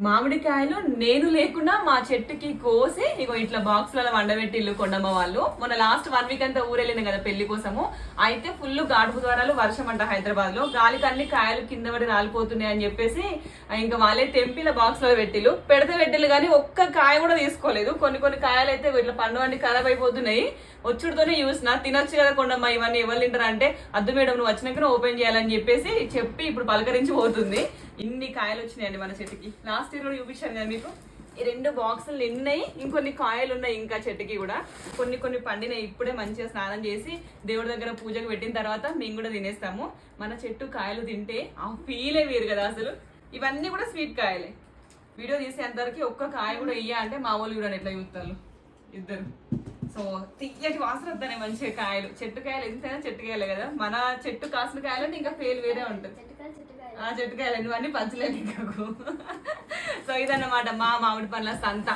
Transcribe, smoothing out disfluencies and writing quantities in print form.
మామిడికాయలు నేను లేకుండా మా చెట్టుకి కోసి ఇగో ఇట్లా బాక్సులలో వండబెట్టిల్లు కొండమ్మ వాళ్ళు. మొన్న లాస్ట్ 1 వీక్ అంతా ఊరెళ్ళిన కదా పెళ్లి కోసము. అయితే ఫుల్ గాడుపు ద్వారాలు వర్షం అంట హైదరాబాద్ లో. గాలికి అన్ని కాయలు కింద పడి రాలిపోతున్నాయి అని చెప్పేసి ఇంకా వాళ్ళే తెంపిల బాక్స్ లో పెట్టిల్లు. పెట్టిల్లు కానీ ఒక్క కాయ కూడా తీసుకోలేదు. కొన్ని కాయలు అయితే ఇట్లా పండు అన్ని ఖరాబ్ అయిపోతున్నాయి. వచ్చుడుతోనే చూసిన తినొచ్చు కదా కొండమ్మ ఇవన్నీ ఎవరు తింటారు అంటే అద్దు మేడం నువ్వు వచ్చినాక ఓపెన్ చేయాలని చెప్పేసి చెప్పి ఇప్పుడు పలకరించి పోతుంది. ఇన్ని కాయలు వచ్చినాయండి మన చెట్టుకి. లాస్ట్ ఇయర్ కూడా చూపించాను కదా మీకు. ఈ 2 బాక్సులు నిన్నాయి, ఇంకొన్ని కాయలు ఉన్నాయి ఇంకా చెట్టుకి కూడా. కొన్ని పండినాయి. ఇప్పుడే మంచిగా స్నానం చేసి దేవుడి దగ్గర పూజకు పెట్టిన తర్వాత మేము కూడా తినేస్తాము. మన చెట్టు కాయలు తింటే ఆ ఫీలే వేరు కదా అసలు. ఇవన్నీ కూడా స్వీట్ కాయలే. వీడియో తీసేంతవరకు ఒక్క కాయ కూడా ఇయ్య అంటే మా వాళ్ళు కూడా ఎట్లా చూస్తారు ఇద్దరు. సో తీయటి వాసన వద్దానే మంచిగా కాయలు. చెట్టు కాయలు ఎంతైనా చెట్టు కాయలే కదా. మన చెట్టు కాసిన కాయలు అంటే ఇంకా ఫేల్ వేరే ఉంటుంది. చెట్టు కాయలు నువ్వన్నీ పంచలేదు ఇంకాకు. సో ఇదన్నమాట మా మామిడి పండ్ల సంత.